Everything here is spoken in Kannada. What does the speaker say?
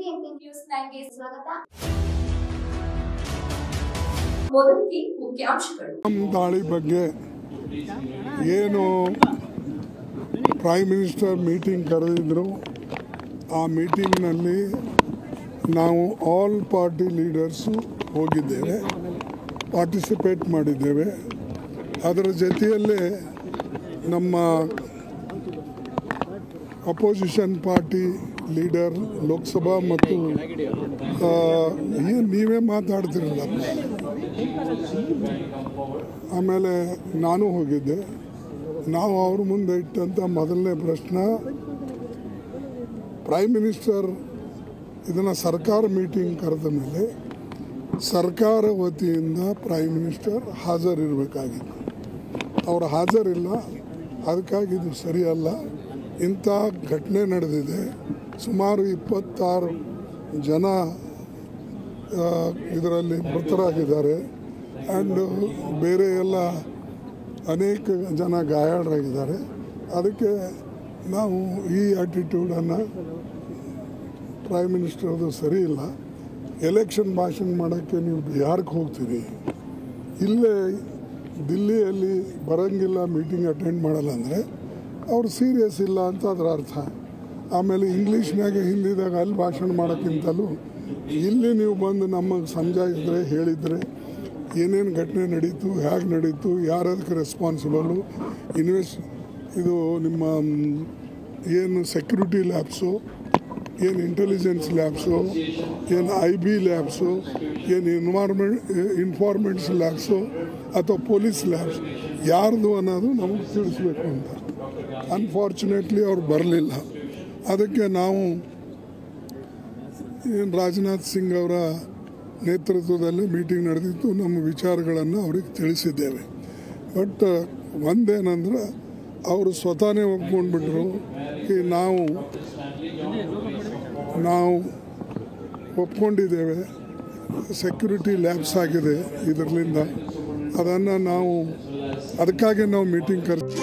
ಬಿಬಿಎಂಪಿ ನ್ಯೂಸ್ 9ಗೆ ಸ್ವಾಗತ. ಮೊದಲಿಗೆ ಮುಖ್ಯಾಂಶಗಳು. ದಾಳಿ ಬಗ್ಗೆ ಏನು ಪ್ರೈಮ್ ಮಿನಿಸ್ಟರ್ ಮೀಟಿಂಗ್ ಕರೆದಿದ್ರು, ಆ ಮೀಟಿಂಗ್ನಲ್ಲಿ ನಾವು ಆಲ್ ಪಾರ್ಟಿ ಲೀಡರ್ಸು ಹೋಗಿದ್ದೇವೆ, ಪಾರ್ಟಿಸಿಪೇಟ್ ಮಾಡಿದ್ದೇವೆ. ಅದರ ಜೊತೆಯಲ್ಲೇ ನಮ್ಮ ಅಪೋಸಿಷನ್ ಪಾರ್ಟಿ ಲೀಡರ್ ಲೋಕಸಭಾ ಮತ್ತು ನೀವೇ ಮಾತಾಡ್ತಿರಲ್ಲ, ಆಮೇಲೆ ನಾನು ಹೋಗಿದ್ದೆ. ನಾವು ಅವ್ರ ಮುಂದೆ ಇಟ್ಟಂಥ ಮೊದಲನೇ ಪ್ರಶ್ನೆ, ಪ್ರೈಮ್ ಮಿನಿಸ್ಟರ್ ಇದನ್ನು ಸರ್ಕಾರ ಮೀಟಿಂಗ್ ಕರೆದ ಮೇಲೆ ಸರ್ಕಾರ ವತಿಯಿಂದ ಪ್ರೈಮ್ ಮಿನಿಸ್ಟರ್ ಹಾಜರಿರಬೇಕಾಗಿತ್ತು. ಅವರು ಹಾಜರಿಲ್ಲ, ಅದಕ್ಕಾಗಿ ಇದು ಸರಿಯಲ್ಲ. ಇಂಥ ಘಟನೆ ನಡೆದಿದೆ. ಸುಮಾರು 26 ಜನ ಇದರಲ್ಲಿ ಮೃತರಾಗಿದ್ದಾರೆ ಆ್ಯಂಡ್ ಬೇರೆ ಎಲ್ಲ ಅನೇಕ ಜನ ಗಾಯಾಳರಾಗಿದ್ದಾರೆ. ಅದಕ್ಕೆ ನಾವು ಈ ಆ್ಯಟಿಟ್ಯೂಡನ್ನು ಪ್ರೈಮ್ ಮಿನಿಸ್ಟರ್ದು ಸರಿ ಇಲ್ಲ. ಎಲೆಕ್ಷನ್ ಭಾಷಣ ಮಾಡೋಕ್ಕೆ ನೀವು ಬಿಹಾರಕ್ಕೆ ಹೋಗ್ತೀರಿ, ಇಲ್ಲೇ ದಿಲ್ಲಿಯಲ್ಲಿ ಬರೋಂಗಿಲ್ಲ, ಮೀಟಿಂಗ್ ಅಟೆಂಡ್ ಮಾಡಲ್ಲ ಅಂದರೆ ಅವ್ರು ಸೀರಿಯಸ್ ಇಲ್ಲ ಅಂತ ಅದರ ಅರ್ಥ. ಆಮೇಲೆ ಇಂಗ್ಲೀಷ್ನಾಗ ಹಿಂದಿದಾಗ ಅಲ್ಲಿ ಭಾಷಣ ಮಾಡೋಕ್ಕಿಂತಲೂ ಇಲ್ಲಿ ನೀವು ಬಂದು ನಮಗೆ ಸಮಜಾಯಿಸಿದ್ರೆ, ಹೇಳಿದರೆ ಏನೇನು ಘಟನೆ ನಡೀತು, ಹೇಗೆ ನಡೀತು, ಯಾರದಕ್ಕೆ ರೆಸ್ಪಾನ್ಸಿಬಲು, ಇದು ನಿಮ್ಮ ಏನು ಸೆಕ್ಯೂರಿಟಿ ಲ್ಯಾಬ್ಸು, ಏನು ಇಂಟೆಲಿಜೆನ್ಸ್ ಲ್ಯಾಬ್ಸು, ಏನು IB ಲ್ಯಾಬ್ಸು, ಏನು ಇನ್ಫಾರ್ಮೆಂಟ್ಸ್ ಲ್ಯಾಬ್ಸು ಅಥವಾ ಪೊಲೀಸ್ ಲ್ಯಾಬ್ಸ್ ಯಾರ್ದು ಅನ್ನೋದು ನಮಗೆ ತಿಳಿಸ್ಬೇಕು ಅಂತ. ಅನ್ಫಾರ್ಚುನೇಟ್ಲಿ ಅವ್ರು ಬರಲಿಲ್ಲ. ಅದಕ್ಕೆ ನಾವು ರಾಜನಾಥ್ ಸಿಂಗ್ ಅವರ ನೇತೃತ್ವದಲ್ಲಿ ಮೀಟಿಂಗ್ ನಡೆದಿತ್ತು. ನಮ್ಮ ವಿಚಾರಗಳನ್ನು ಅವ್ರಿಗೆ ತಿಳಿಸಿದ್ದೇವೆ. ಬಟ್ ಒಂದೇನಂದ್ರೆ ಅವರು ಸ್ವತಃನೇ ಒಪ್ಕೊಂಡ್ಬಿಟ್ರು, ನಾವು ಒಪ್ಕೊಂಡಿದ್ದೇವೆ, ಸೆಕ್ಯೂರಿಟಿ ಲ್ಯಾಬ್ಸ್ ಆಗಿದೆ ಇದರಿಂದ, ಅದನ್ನು ಅದಕ್ಕಾಗಿ ನಾವು ಮೀಟಿಂಗ್ ಕರೆದು